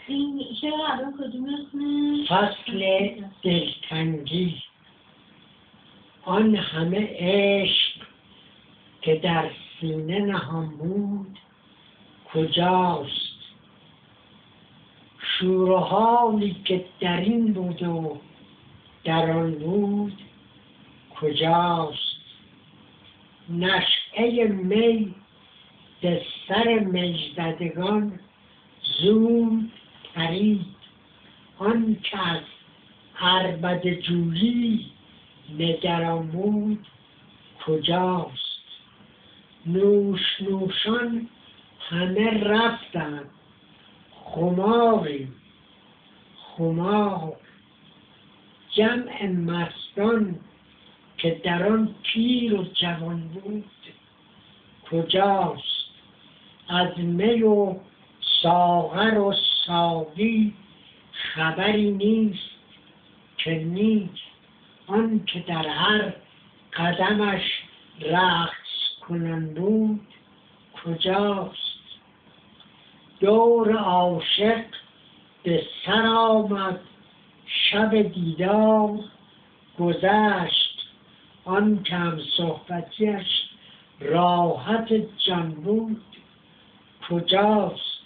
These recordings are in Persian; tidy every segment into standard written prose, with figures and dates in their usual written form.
این شعر الان کدوم اسمه؟ فصل دلتنگی. آن همه عشق که در سینه نهان بود کجاست؟ شور و حالی که در این بود و در آن بود کجاست؟ نشأه می ز سر میزدگان زود پرید، آن که از عربده جویی نگران بود کجاست؟ نوش نوشان همه رفتند، خماریم خمار. جمع مستان که در آن پیر و جوان بود کجاست؟ از می و ساغر و ساقی خبری نیست که نیست، آن که در هر قدمش رقص کنان بود کجاست؟ دور عاشق به سر آمد، شب دیدار گذشت، آن که هم صحبتیش راحت جان بود کجاست؟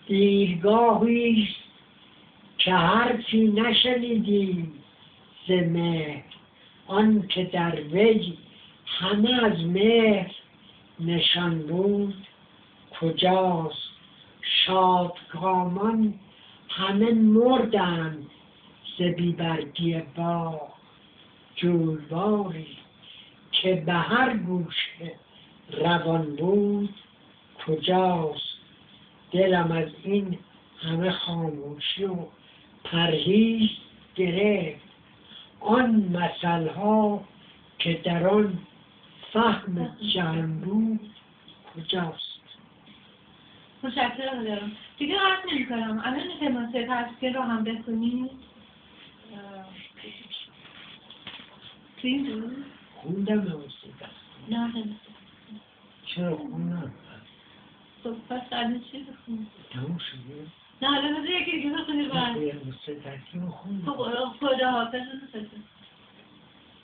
دیرگاهی که حرفی نشنیدیم ز مهر، آن که در وی همه از مهر نشان بود کجاست؟ شادکامان همه مردند ز بیبرگی باغ، جویباری که به هر گوشه روان بود کجاست؟ دلم از این همه خاموشی و پرهیز گرفت، آن مثلها که در آن فهم جهان بود کجاست؟ متشکرم دارم. دیگه حرف نمی کنم. الان حماسه تفسیر رو هم بخونید. خوندم حماسه تفسیر. نه حماسه. چرا خوندم؟ خب پس الان چی بخونید؟ تموم شده؟ نه الان از یکی دیگه بخونید بعد. حماسه تفسیر رو خوندم. خب خدا حافظ نفسه.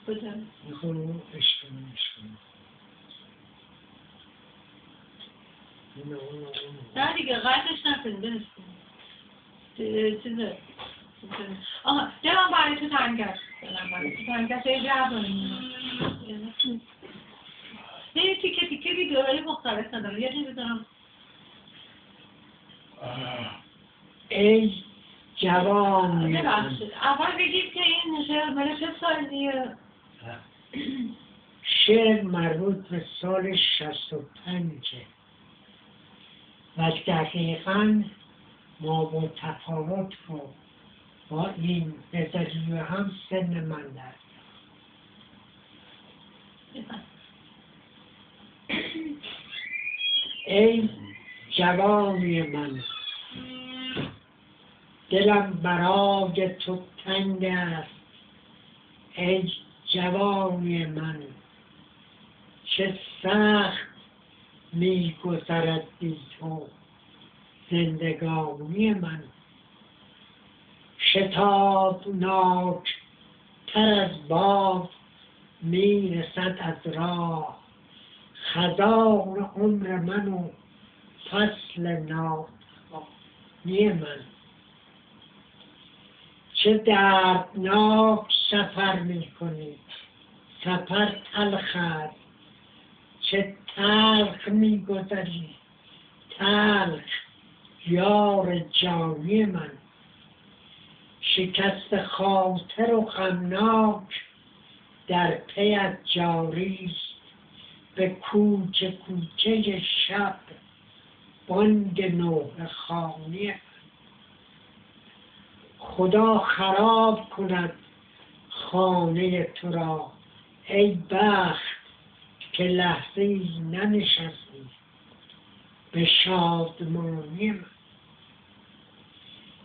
خدا. میخونم عشقم. نه دیگه قطعش نکنید برش کنید. چیزه. آها دلم برای تو تنگ است. دلم برای تو تنگ است. یه جوانی. یه تیکه تیکه ویدیوهای مختلف ندارم. یه چیزی دارم. ای جوان. ببخشید. اول بگید که این شعر مال چه سالیه؟ شعر مربوط به سال 65 و دقیقاً ما با تفاوت رو با این به دلیل هم سن من در ای جوانی من، دلم برای تو تنگ است. ای جوانی من، چه سخت می گذرد بی تو زندگانی من. شتابناک تر از باد می رسد از راه، خزان عمر من و فصل ناتوانی من. چه دردناک سفر می کنی، سفر تلخ است. چه تلخ می گذری، تلخ یار جانی من. شکست خاطر و غمناک در پیت جاری است. به کوچه کوچه شب بانگ نوحه خوانی من. خدا خراب کند خانه تو را، ای بخت که لحظه‌ای ننشستی به شادمانی من.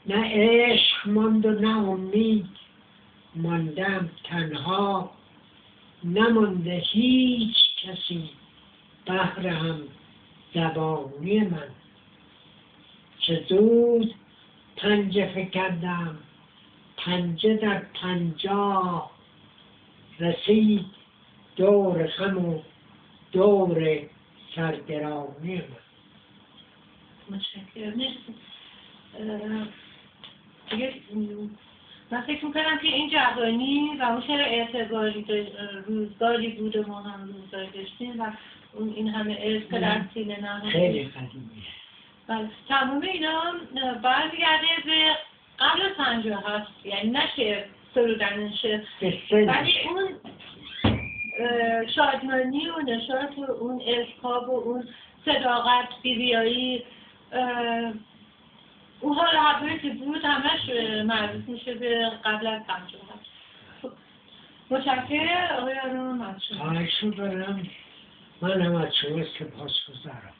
نه عشق ماند و نه امید، ماندم تنها. نمانده هیچ کسی بهر هم زبانی من. چه زود پنجه فکندم پنجه در 50 رسید دور غم و دور سرگرانی من. متشکرم. دیگه من فکر میکنم که این جوانی و اون شعر اعتباری روزگاری بوده ما هم روزگاری داشتیم و این همه عشق که در سینه نهاده خیلی قدیمیه. بله تمام اینا برمیگرده به قبل از 57 یعنی نه شعر سرودن شعر ولی اون شادمانی و نشاط و اون عشق‌ها و اون صداقت بیریایی اون حال هوایی که بود همش مربوط میشه به قبل از 57. متشکرم آقای آرون. خواهش رو دارم. من هم از شما سپاسگزارم.